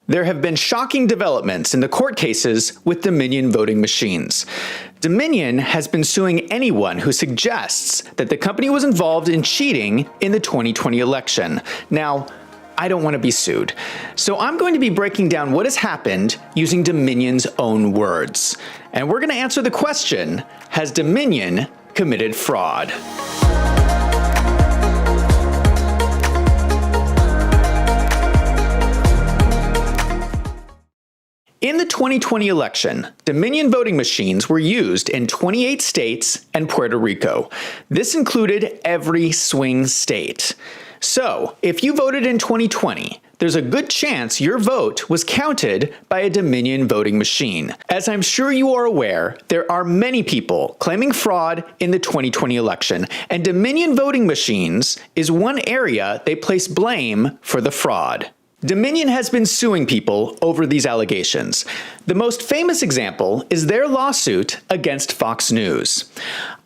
There have been shocking developments in the court cases with Dominion voting machines. Dominion has been suing anyone who suggests that the company was involved in cheating in the 2020 election. Now, I don't want to be sued, so I'm going to be breaking down what has happened using Dominion's own words. And we're going to answer the question, has Dominion committed fraud? In the 2020 election, Dominion voting machines were used in 28 states and Puerto Rico. This included every swing state. So, if you voted in 2020, there's a good chance your vote was counted by a Dominion voting machine. As I'm sure you are aware, there are many people claiming fraud in the 2020 election, and Dominion voting machines is one area they place blame for the fraud. Dominion has been suing people over these allegations. The most famous example is their lawsuit against Fox News.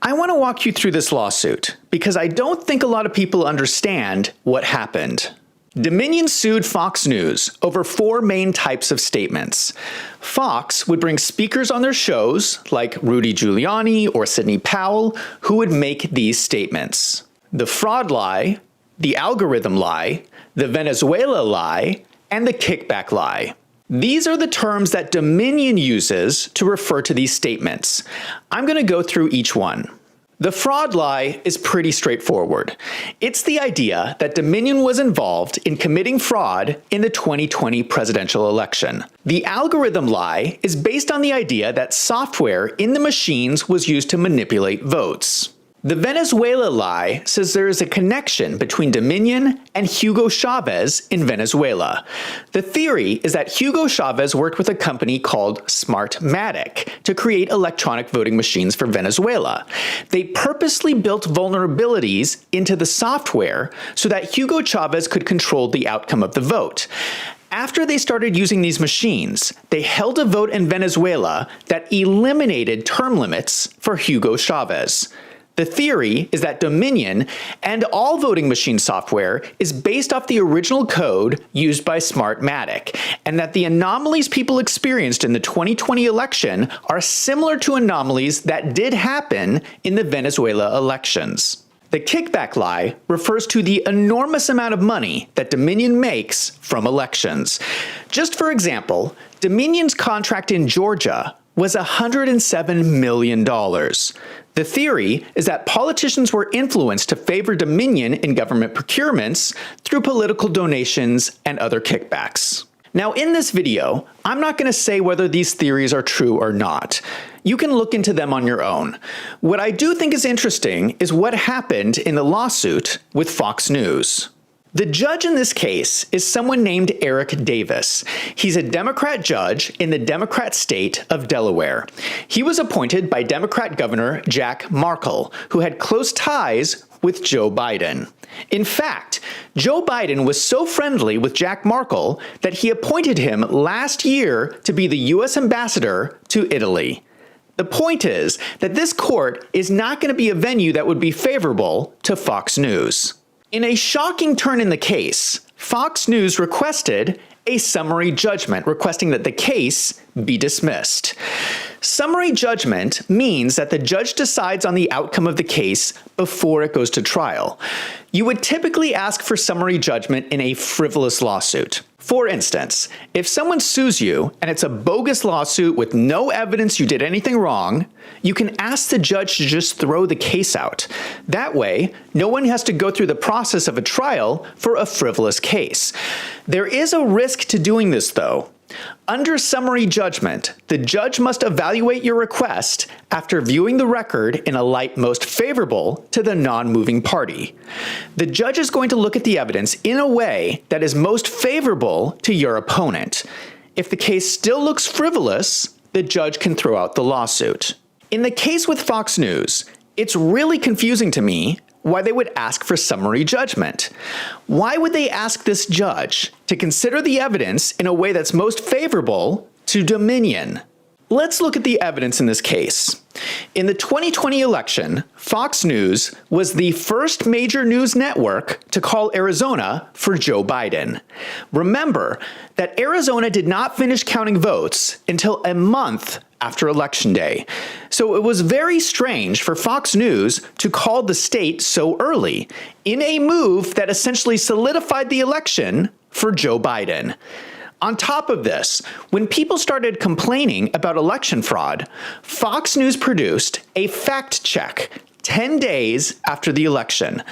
I want to walk you through this lawsuit because I don't think a lot of people understand what happened. Dominion sued Fox News over four main types of statements. Fox would bring speakers on their shows, like Rudy Giuliani or Sidney Powell, who would make these statements. The fraud lie, the algorithm lie, the Venezuela lie, and the kickback lie. These are the terms that Dominion uses to refer to these statements. I'm going to go through each one. The fraud lie is pretty straightforward. It's the idea that Dominion was involved in committing fraud in the 2020 presidential election. The algorithm lie is based on the idea that software in the machines was used to manipulate votes. The Venezuela lie says there is a connection between Dominion and Hugo Chavez in Venezuela. The theory is that Hugo Chavez worked with a company called Smartmatic to create electronic voting machines for Venezuela. They purposely built vulnerabilities into the software so that Hugo Chavez could control the outcome of the vote. After they started using these machines, they held a vote in Venezuela that eliminated term limits for Hugo Chavez. The theory is that Dominion and all voting machine software is based off the original code used by Smartmatic, and that the anomalies people experienced in the 2020 election are similar to anomalies that did happen in the Venezuela elections. The kickback lie refers to the enormous amount of money that Dominion makes from elections. Just for example, Dominion's contract in Georgia was $107 million. The theory is that politicians were influenced to favor Dominion in government procurements through political donations and other kickbacks. Now, in this video, I'm not going to say whether these theories are true or not. You can look into them on your own. What I do think is interesting is what happened in the lawsuit with Fox News. The judge in this case is someone named Eric Davis. He's a Democrat judge in the Democrat state of Delaware. He was appointed by Democrat Governor Jack Markell, who had close ties with Joe Biden. In fact, Joe Biden was so friendly with Jack Markell that he appointed him last year to be the U.S. ambassador to Italy. The point is that this court is not going to be a venue that would be favorable to Fox News. In a shocking turn in the case, Fox News requested a summary judgment, requesting that the case be dismissed. Summary judgment means that the judge decides on the outcome of the case before it goes to trial. You would typically ask for summary judgment in a frivolous lawsuit. For instance, if someone sues you and it's a bogus lawsuit with no evidence you did anything wrong, you can ask the judge to just throw the case out. That way, no one has to go through the process of a trial for a frivolous case. There is a risk to doing this, though. Under summary judgment, the judge must evaluate your request after viewing the record in a light most favorable to the non-moving party. The judge is going to look at the evidence in a way that is most favorable to your opponent. If the case still looks frivolous, the judge can throw out the lawsuit. In the case with Fox News, it's really confusing to me why they would ask for summary judgment. Why would they ask this judge to consider the evidence in a way that's most favorable to Dominion? Let's look at the evidence in this case. In the 2020 election, Fox News was the first major news network to call Arizona for Joe Biden. Remember that Arizona did not finish counting votes until a month after Election Day. So it was very strange for Fox News to call the state so early, in a move that essentially solidified the election for Joe Biden. On top of this, when people started complaining about election fraud, Fox News produced a fact check 10 days after the election.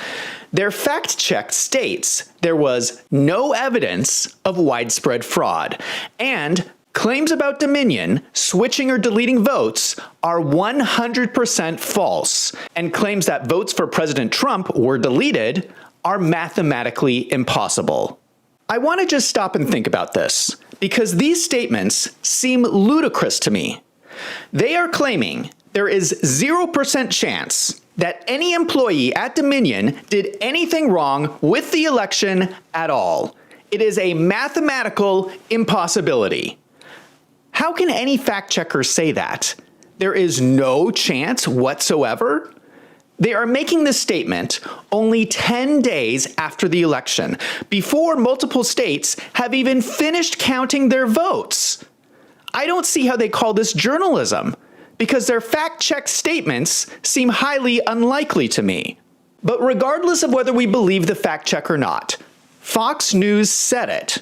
Their fact check states there was no evidence of widespread fraud, and claims about Dominion switching or deleting votes are 100% false, and claims that votes for President Trump were deleted are mathematically impossible. I want to just stop and think about this, because these statements seem ludicrous to me. They are claiming there is 0% chance that any employee at Dominion did anything wrong with the election at all. It is a mathematical impossibility. How can any fact checker say that? There is no chance whatsoever? They are making this statement only 10 days after the election, before multiple states have even finished counting their votes. I don't see how they call this journalism, because their fact-check statements seem highly unlikely to me. But regardless of whether we believe the fact check or not, Fox News said it.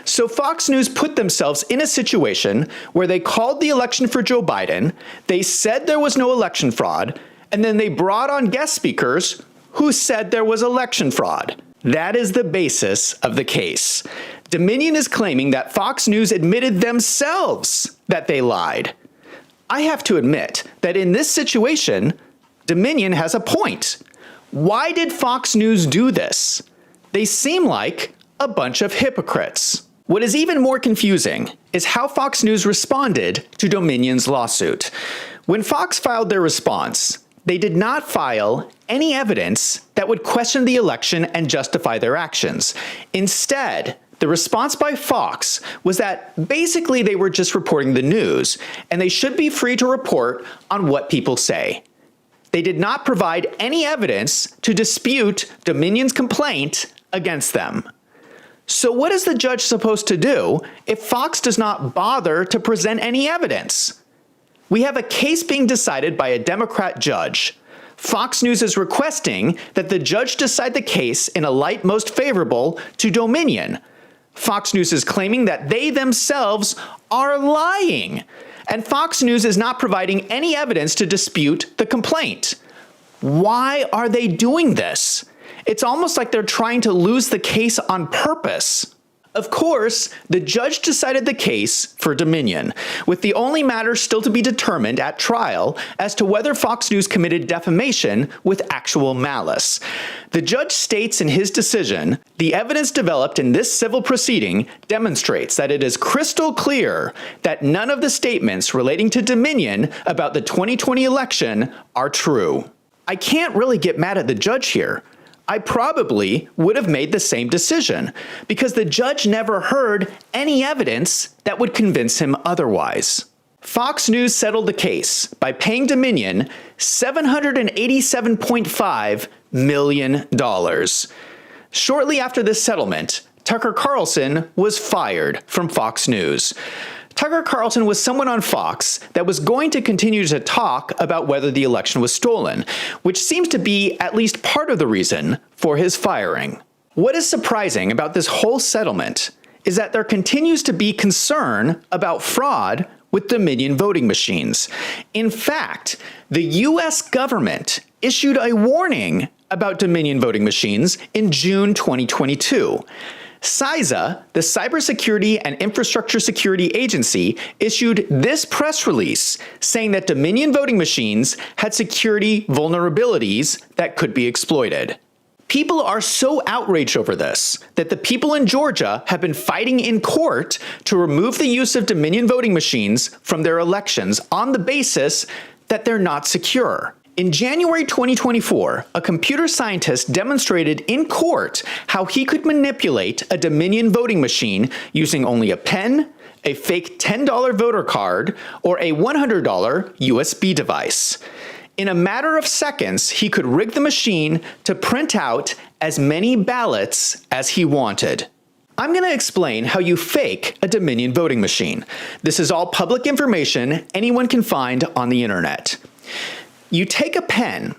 So Fox News put themselves in a situation where they called the election for Joe Biden, they said there was no election fraud, and then they brought on guest speakers who said there was election fraud. That is the basis of the case. Dominion is claiming that Fox News admitted themselves that they lied. I have to admit that in this situation, Dominion has a point. Why did Fox News do this? They seem like a bunch of hypocrites. What is even more confusing is how Fox News responded to Dominion's lawsuit. When Fox filed their response, they did not file any evidence that would question the election and justify their actions. Instead, the response by Fox was that basically they were just reporting the news, and they should be free to report on what people say. They did not provide any evidence to dispute Dominion's complaint against them. So what is the judge supposed to do if Fox does not bother to present any evidence? We have a case being decided by a Democrat judge. Fox News is requesting that the judge decide the case in a light most favorable to Dominion. Fox News is claiming that they themselves are lying, and Fox News is not providing any evidence to dispute the complaint. Why are they doing this? It's almost like they're trying to lose the case on purpose. Of course, the judge decided the case for Dominion, with the only matter still to be determined at trial as to whether Fox News committed defamation with actual malice. The judge states in his decision, the evidence developed in this civil proceeding demonstrates that it is crystal clear that none of the statements relating to Dominion about the 2020 election are true. I can't really get mad at the judge here. I probably would have made the same decision, because the judge never heard any evidence that would convince him otherwise. Fox News settled the case by paying Dominion $787.5 million. Shortly after this settlement, Tucker Carlson was fired from Fox News. Tucker Carlson was someone on Fox that was going to continue to talk about whether the election was stolen, which seems to be at least part of the reason for his firing. What is surprising about this whole settlement is that there continues to be concern about fraud with Dominion voting machines. In fact, the US government issued a warning about Dominion voting machines in June 2022. CISA, the Cybersecurity and Infrastructure Security Agency, issued this press release saying that Dominion voting machines had security vulnerabilities that could be exploited. People are so outraged over this that the people in Georgia have been fighting in court to remove the use of Dominion voting machines from their elections on the basis that they're not secure. In January 2024, a computer scientist demonstrated in court how he could manipulate a Dominion voting machine using only a pen, a fake $10 voter card, or a $100 USB device. In a matter of seconds, he could rig the machine to print out as many ballots as he wanted. I'm going to explain how you fake a Dominion voting machine. This is all public information anyone can find on the internet. You take a pen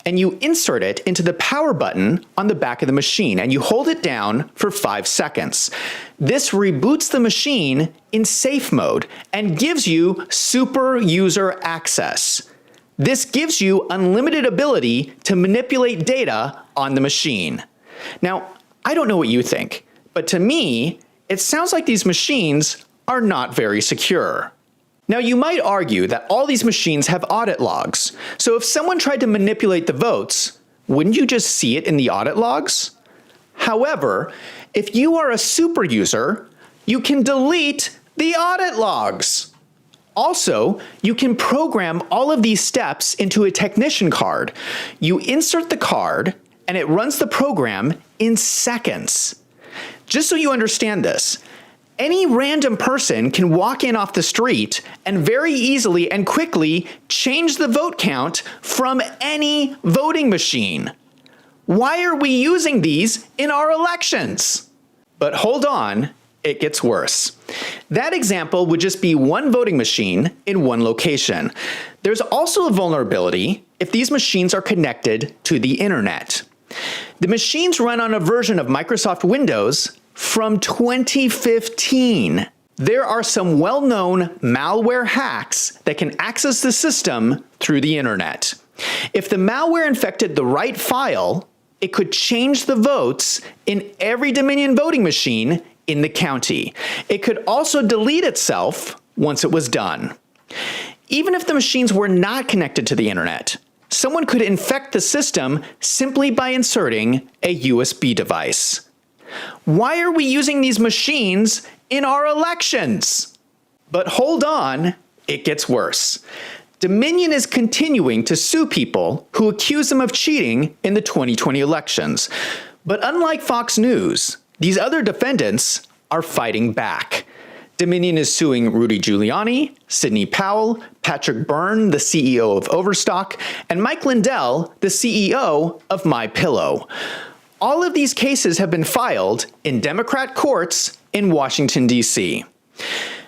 and you insert it into the power button on the back of the machine and you hold it down for 5 seconds. This reboots the machine in safe mode and gives you super user access. This gives you unlimited ability to manipulate data on the machine. Now, I don't know what you think, but to me, it sounds like these machines are not very secure. Now, you might argue that all these machines have audit logs, so if someone tried to manipulate the votes, wouldn't you just see it in the audit logs? However, if you are a super user, you can delete the audit logs. Also, you can program all of these steps into a technician card. You insert the card, and it runs the program in seconds. Just so you understand this, any random person can walk in off the street and very easily and quickly change the vote count from any voting machine. Why are we using these in our elections? But hold on, it gets worse. That example would just be one voting machine in one location. There's also a vulnerability if these machines are connected to the internet. The machines run on a version of Microsoft Windows from 2015. There are some well-known malware hacks that can access the system through the internet. If the malware infected the right file, it could change the votes in every Dominion voting machine in the county. It could also delete itself once it was done. Even if the machines were not connected to the internet, someone could infect the system simply by inserting a USB device. Why are we using these machines in our elections? But hold on, it gets worse. Dominion is continuing to sue people who accuse them of cheating in the 2020 elections. But unlike Fox News, these other defendants are fighting back. Dominion is suing Rudy Giuliani, Sidney Powell, Patrick Byrne, the CEO of Overstock, and Mike Lindell, the CEO of MyPillow. All of these cases have been filed in Democrat courts in Washington, D.C.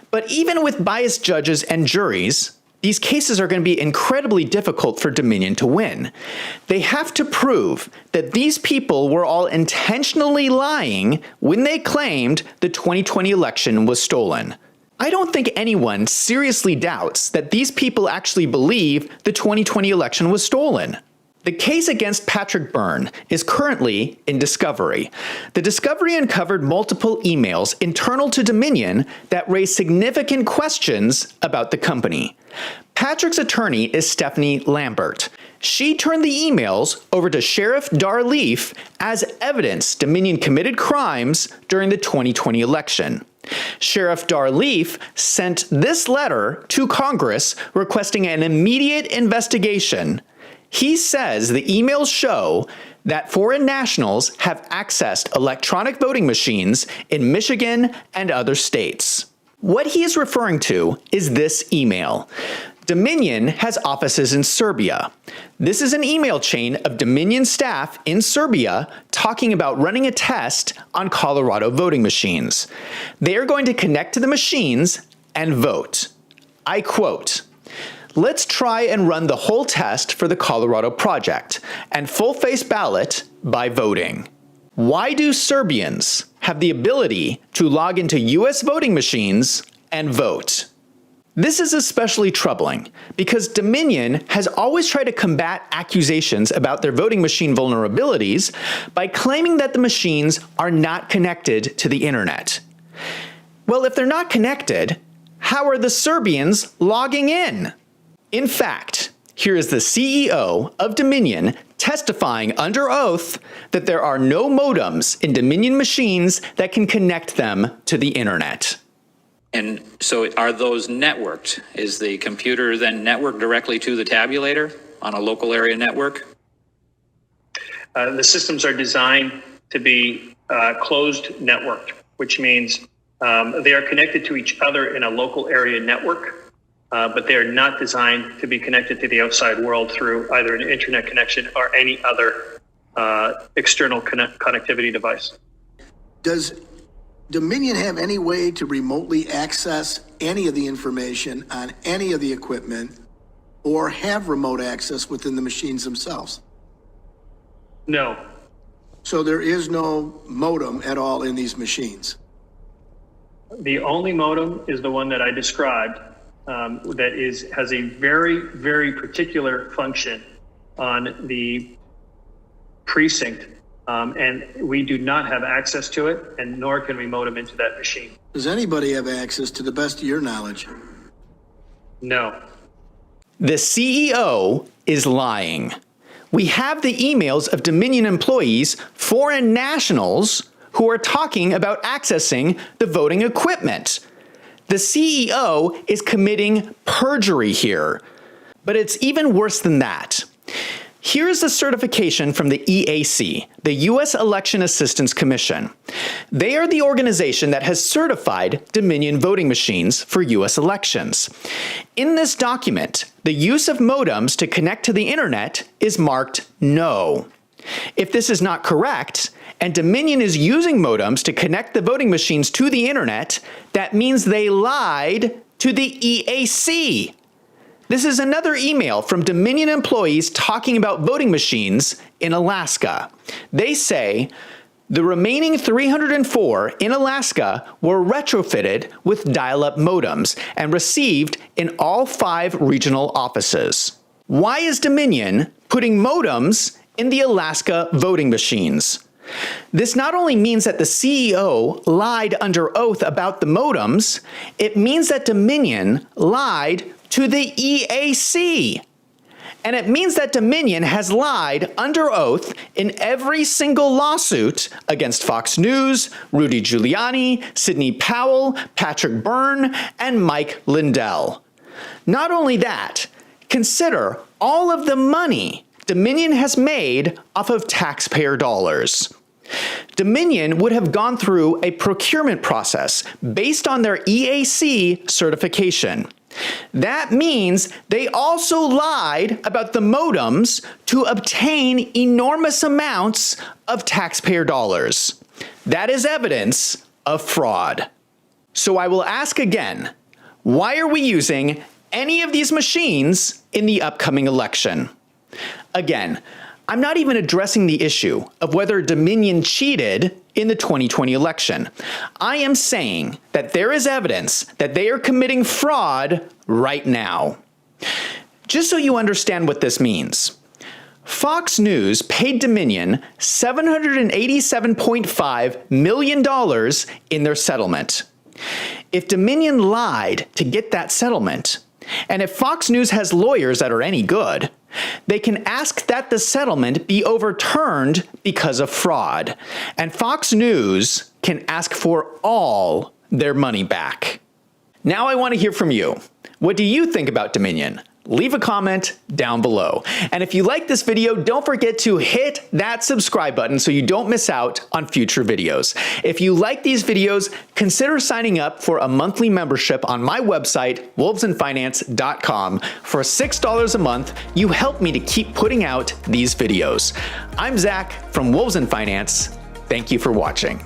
But even with biased judges and juries, these cases are going to be incredibly difficult for Dominion to win. They have to prove that these people were all intentionally lying when they claimed the 2020 election was stolen. I don't think anyone seriously doubts that these people actually believe the 2020 election was stolen. The case against Patrick Byrne is currently in discovery. The discovery uncovered multiple emails internal to Dominion that raised significant questions about the company. Patrick's attorney is Stephanie Lambert. She turned the emails over to Sheriff Darleaf as evidence Dominion committed crimes during the 2020 election. Sheriff Darleaf sent this letter to Congress requesting an immediate investigation. He says the emails show that foreign nationals have accessed electronic voting machines in Michigan and other states. What he is referring to is this email. Dominion has offices in Serbia. This is an email chain of Dominion staff in Serbia talking about running a test on Colorado voting machines. They are going to connect to the machines and vote. I quote, "Let's try and run the whole test for the Colorado project and full-face ballot by voting. Why do Serbians have the ability to log into U.S. voting machines and vote?" This is especially troubling because Dominion has always tried to combat accusations about their voting machine vulnerabilities by claiming that the machines are not connected to the internet. Well, if they're not connected, how are the Serbians logging in? In fact, here is the CEO of Dominion testifying under oath that there are no modems in Dominion machines that can connect them to the internet. And so are those networked? Is the computer then networked directly to the tabulator? on a local area network? The systems are designed to be closed networked, which means they are connected to each other in a local area network, but they are not designed to be connected to the outside world through either an internet connection or any other external connectivity device. Does Dominion have any way to remotely access any of the information on any of the equipment or have remote access within the machines themselves? No. So there is no modem at all in these machines? The only modem is the one that I described that has a very, very particular function on the precinct. And we do not have access to it, and nor can we modem into that machine. Does anybody have access to the best of your knowledge? No. The CEO is lying. We have the emails of Dominion employees, foreign nationals, who are talking about accessing the voting equipment. The CEO is committing perjury here. But it's even worse than that. Here's the certification from the EAC, the U.S. Election Assistance Commission. They are the organization that has certified Dominion voting machines for U.S. elections. In this document, the use of modems to connect to the internet is marked no. If this is not correct, and Dominion is using modems to connect the voting machines to the internet, that means they lied to the EAC. This is another email from Dominion employees talking about voting machines in Alaska. They say the remaining 304 in Alaska were retrofitted with dial-up modems and received in all 5 regional offices. Why is Dominion putting modems in the Alaska voting machines? This not only means that the CEO lied under oath about the modems, it means that Dominion lied to the EAC. And it means that Dominion has lied under oath in every single lawsuit against Fox News, Rudy Giuliani, Sidney Powell, Patrick Byrne, and Mike Lindell. Not only that, consider all of the money Dominion has made off of taxpayer dollars. Dominion would have gone through a procurement process based on their EAC certification. That means they also lied about the modems to obtain enormous amounts of taxpayer dollars. That is evidence of fraud. So I will ask again, why are we using any of these machines in the upcoming election? Again, I'm not even addressing the issue of whether Dominion cheated in the 2020 election. I am saying that there is evidence that they are committing fraud right now. Just so you understand what this means, Fox News paid Dominion $787.5 million in their settlement. If Dominion lied to get that settlement, and if Fox News has lawyers that are any good, they can ask that the settlement be overturned because of fraud, and Fox News can ask for all their money back. Now I want to hear from you. What do you think about Dominion? Leave a comment down below. And if you like this video, don't forget to hit that subscribe button so you don't miss out on future videos. If you like these videos, consider signing up for a monthly membership on my website, WolvesAndFinance.com. For $6 a month, you help me to keep putting out these videos. I'm Zach from Wolves and Finance. Thank you for watching.